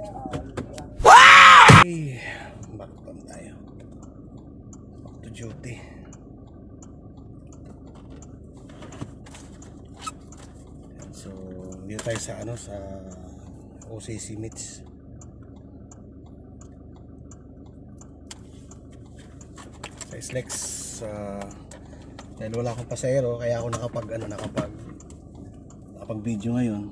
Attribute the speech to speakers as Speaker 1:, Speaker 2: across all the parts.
Speaker 1: Okay, back on tayo. Back to duty. So, dito tayo sa sa OCC meets. Sa Slex, dahil wala akong pasahero, kaya ako nakapag video ngayon.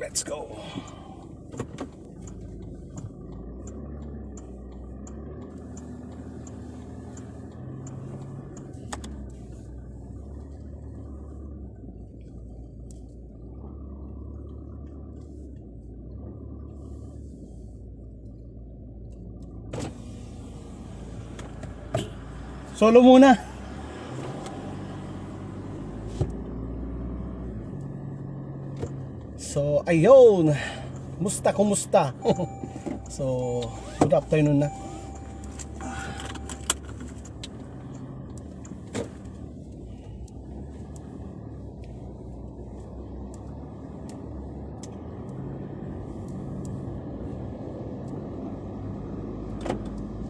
Speaker 1: Let's go. Solo muna. So, ayun. Kumusta? So, good afternoon na.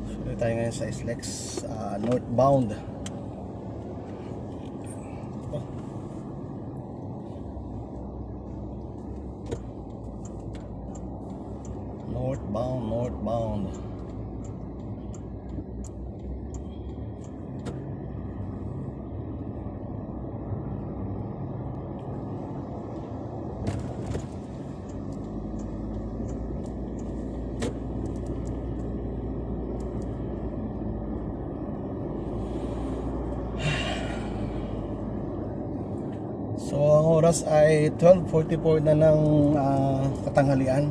Speaker 1: So, tayo ngayon sa Slex, northbound. Northbound. So ang oras ay 12:44 na ng katanghalian.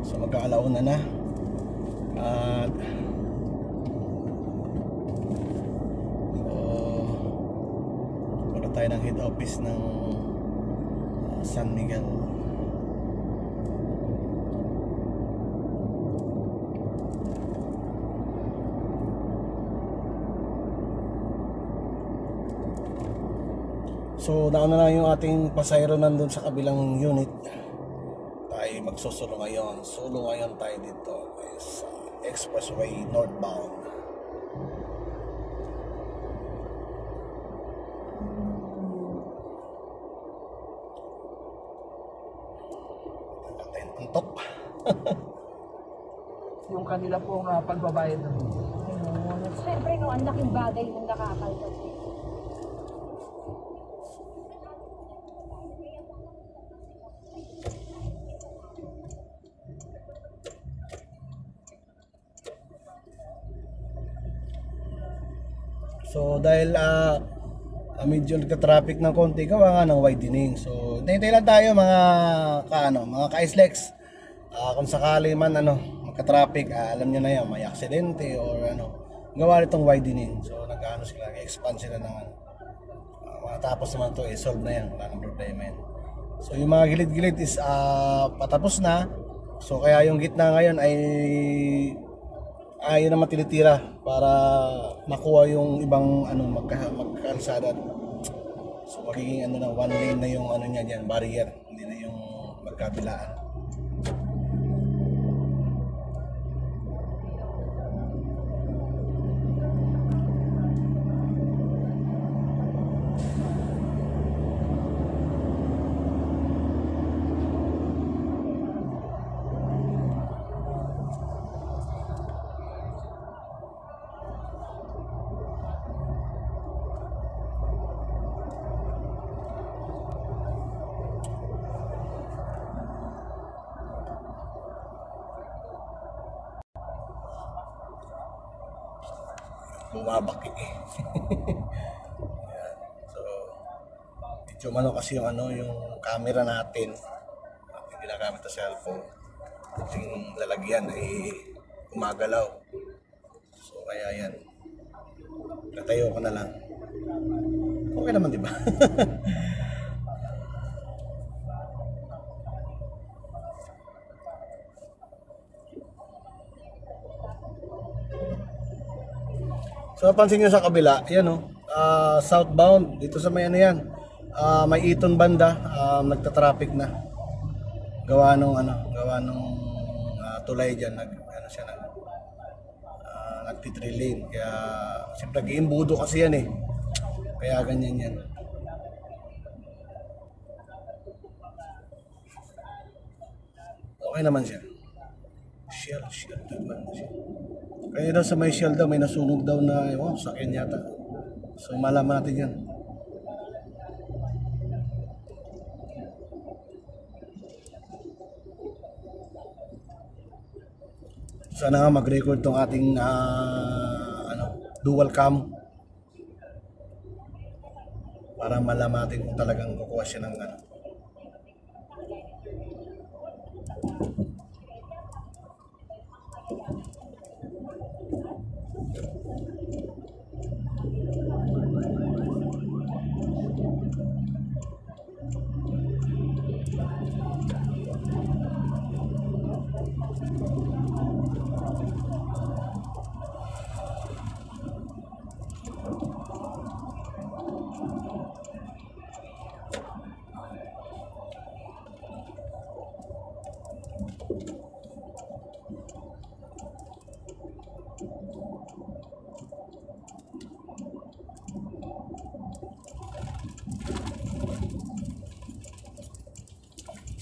Speaker 1: So magkaalauna na. At punta tayo ng head office ng San Miguel. So nauna na yung ating pasahero nandun sa kabilang unit. Tayo magsusulo ngayon. Sulo ngayon tayo dito sa expressway northbound. Tayo tuntok.
Speaker 2: Yung kanila pong pagbabayad ng
Speaker 3: Siyempre no, ang laking bagay mong nakakaltas.
Speaker 1: So dahil medyo nagka-traffic ng konti, gawa nga ng widening. So hintay lang tayo mga ka-Slex. Kung sakali man magka-traffic, alam niyo na 'yan, may aksidente or gawa nitong widening. So nag-ano sila, expand sila ng matapos naman to solve na 'yan, wala nang problema 'yan. So yung mga gilid-gilid is patapos na. So kaya yung gitna ngayon ay yun naman tinitira para makuha yung ibang magkakalsada. So magiging na one lane na yung niya diyan, barrier, hindi na yung magkabilaan. Bumabak So medyo kasi yung camera natin ginagamit na cellphone, yung lalagyan ay gumagalaw. So kaya yan, natayo ko na lang, okay naman, di ba? So pansin nyo sa kabila, yan oh, southbound, dito sa may ano yan, may Eton banda, nagta-traffic na. Gawa nung tulay diyan nagti-3 lane. Kaya siyempre giimbudo kasi yan eh. Kaya ganyan yan. Okay naman siya. Shell naman siya. Kaya daw sa may Shell daw, may nasunog daw na, sakyan yata. So malaman natin yan. Sana nga mag-record tong ating dual cam para malaman natin kung talagang kukuha siya ng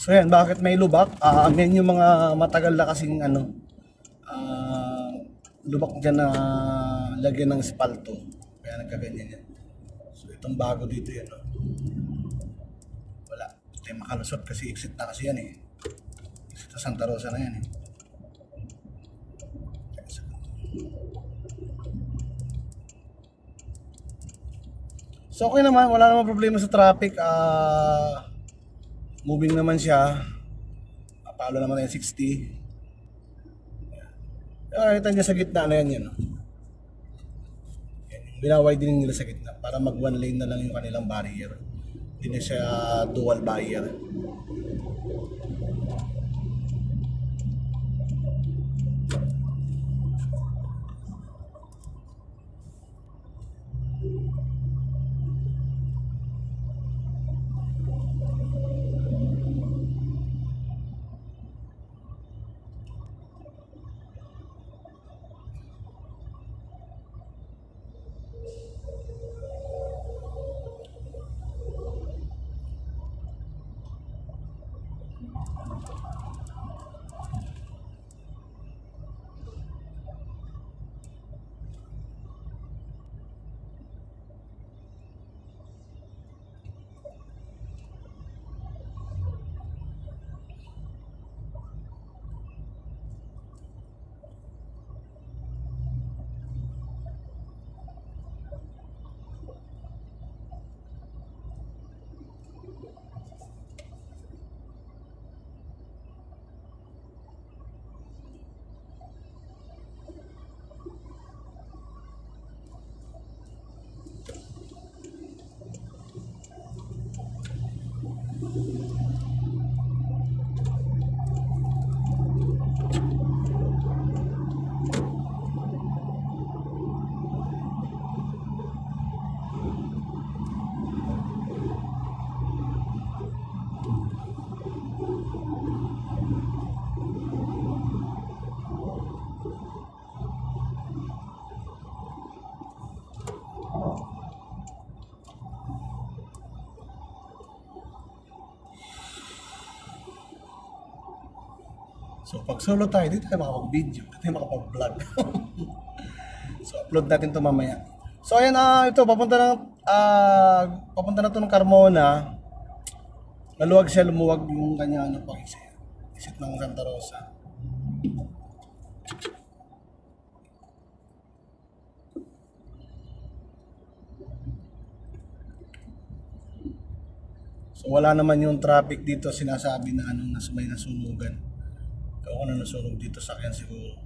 Speaker 1: So yan, bakit may lubak? Yan yung mga matagal na kasing lubak dyan na lagyan ng espalto. Kaya nagkaganyan yan. So itong bago dito yan. Wala. Ito yung makalusot kasi exit na kasi yan eh. Exit na Santa Rosa na yan eh. So okay naman, wala namang problema sa traffic. Moving naman siya. Palo naman yung 60. Nakita niya sa gitna na yan. Binawidening nila sa gitna para mag one lane na lang yung kanilang barrier. Hindi na siya dual barrier. So pag solo tayo, dito tayo makapag-video, dito tayo makapag-vlog. So upload natin to mamaya. So ayan, ito papunta na to ng Carmona. Naluwag siya, lumuwag yung kanya pag-isip ng Santa Rosa. So wala naman yung traffic dito sinasabi na may nasunugan. Ako na nasunog dito sa akin siguro.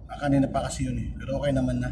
Speaker 1: Kanina pa kasi yun eh. Pero okay naman na.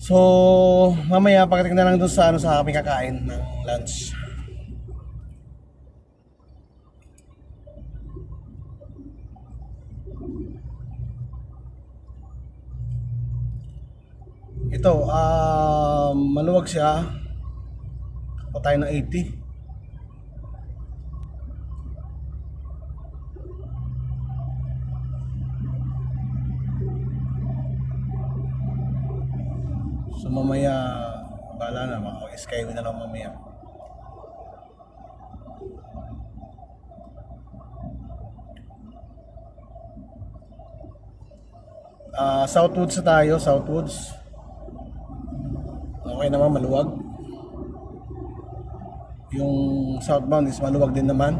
Speaker 1: So, mamaya pagdating na lang doon sa sa kami kakain ng lunch. Ito, maluwag siya. O tayo ng 80. So mamaya, bahala na, skyway na lang mamaya. Southwoods na tayo, Southwoods. Okay naman, maluwag. Yung southbound is maluwag din naman.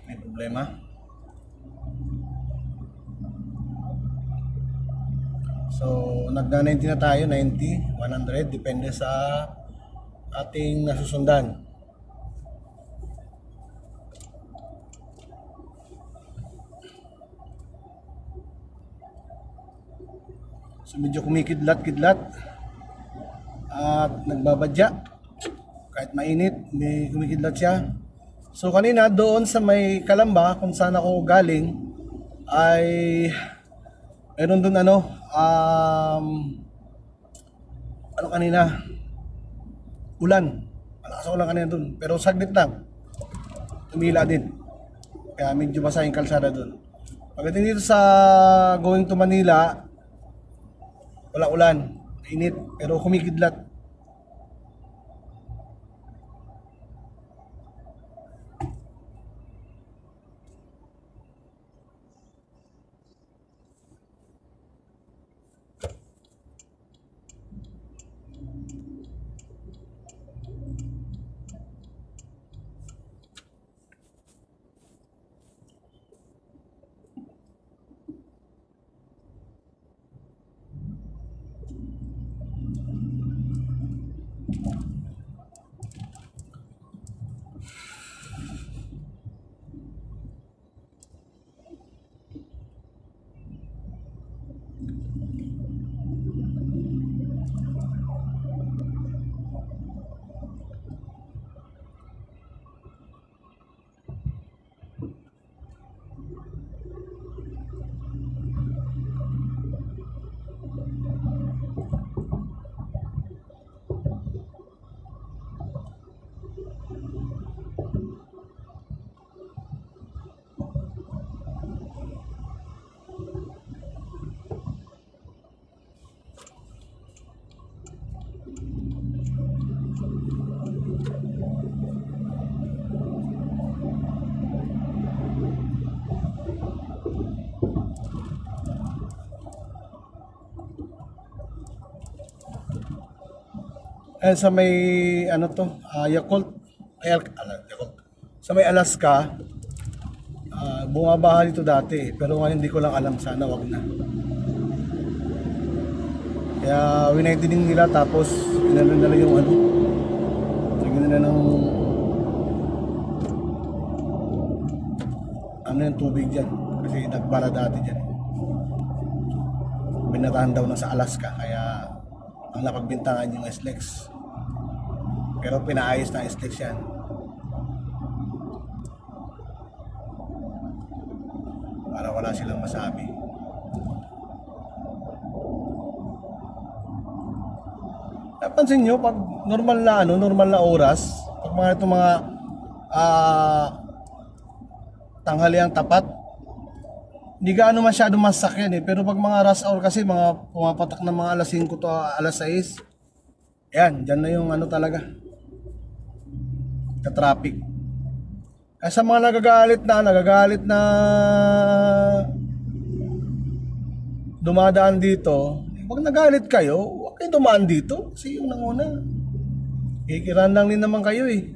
Speaker 1: May problema. So, nagna-90 na tayo, 90, 100, depende sa ating nasusundan. So, medyo kumikidlat-kidlat at nagbabadya. Kahit mainit, may kumikidlat siya. So, kanina doon sa may Kalamba, kung saan ako galing, ay meron doon kanina, ulan. Malakas ang ulan kanina doon, pero saglit lang, tumila din, kaya medyo basa yung kalsada doon. Pagdating dito sa going to Manila, wala ulan, init, pero kumikidlat. And sa may Yakult, Yakult. Sa may Alaska, bumabaha dito dati, pero ngayon hindi ko lang alam, sana wag na. Kaya winidening nila, tapos inano nila yung lagyan nila ng yung tubig dyan, kasi nagbara dati dyan. Binatahan daw na sa Alaska, kaya ang napagbintangan yung SLEX, pero pinaayos na SLEX yan. Para wala silang masabi. Napansin nyo, pag normal na oras, pag mga itong mga tanghaliang tapat, hindi gaano masyado masakyan eh. Pero pag mga rush hour kasi, mga pumapatak ng mga alas 5 to alas 6, yan, dyan na yung ano talaga, ka-traffic. Kaya sa mga nagagalit na dumadaan dito, pag nagalit kayo, huwag kayo dumaan dito. Kasi yung nanguna, kikiran lang din naman kayo eh.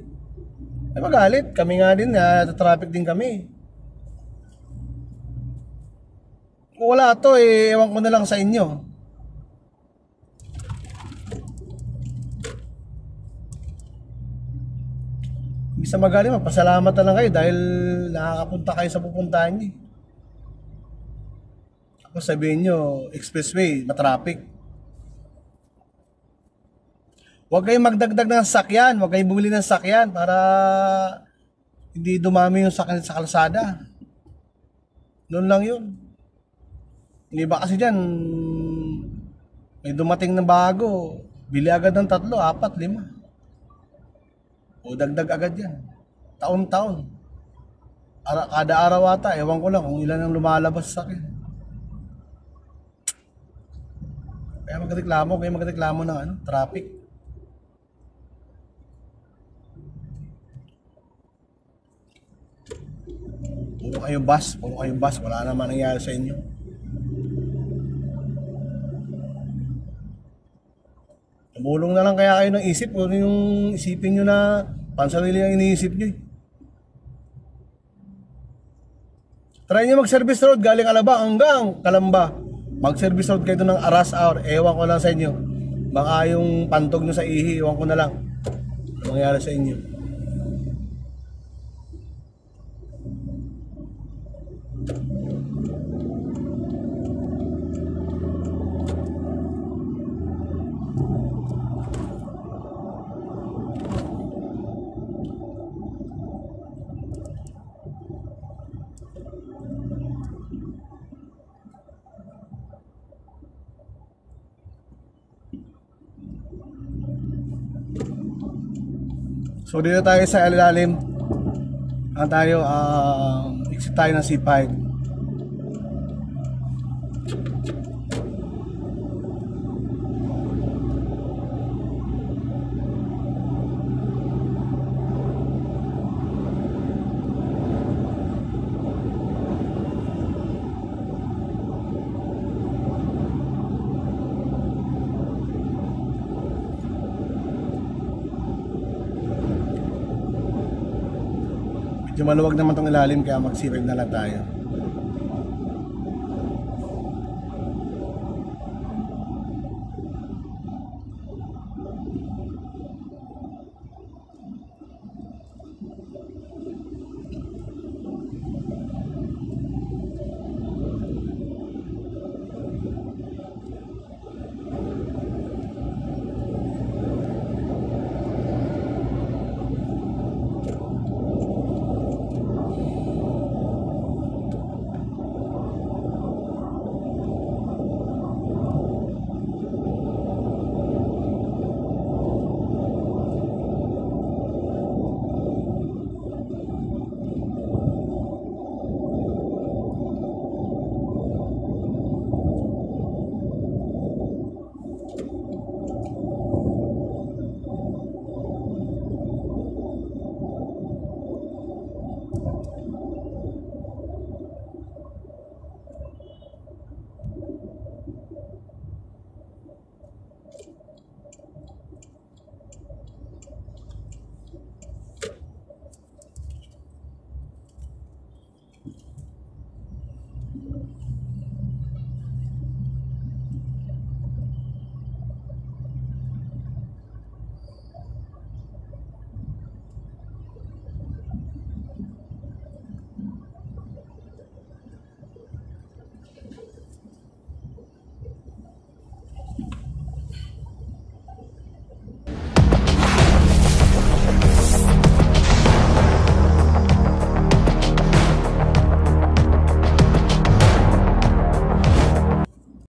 Speaker 1: Ay magalit, kami nga din, traffic din kami. Kung wala to eh, ewan ko na lang sa inyo. Bisa magaling, magpasalamat na lang kayo dahil nakakapunta kayo sa pupuntahan niyo. Ako sabihin nyo, expressway, matraffic. Huwag kayong magdagdag ng sakyan, huwag kayong bumili ng sakyan para hindi dumami yung sakyan sa kalsada. Noon lang yun. Hindi ba kasi dyan, may dumating na bago, bili agad ng 3, 4, 5. O dagdag agad yan. Taon-taon. Kada araw ata, ewan ko lang kung ilan ang lumalabas sa akin. Kaya magreklamo ng ano, traffic. Puro kayong bus, wala naman nangyari sa inyo. Tumulong na lang kaya kayo ng isip, kung ano yung isipin nyo na pansarili ang iniisip nyo. Try nyo mag-service road galing Alabang hanggang Calamba. Mag-service road kayo ng rush hour, ewan ko lang sa inyo. Baka yung pantog nyo sa ihi, ewan ko na lang. Ano mangyari sa inyo? So dito tayo sa ilalim. Exit tayo ng C5. Medyo maluwag naman tong ilalim kaya mag-C5 na lang tayo.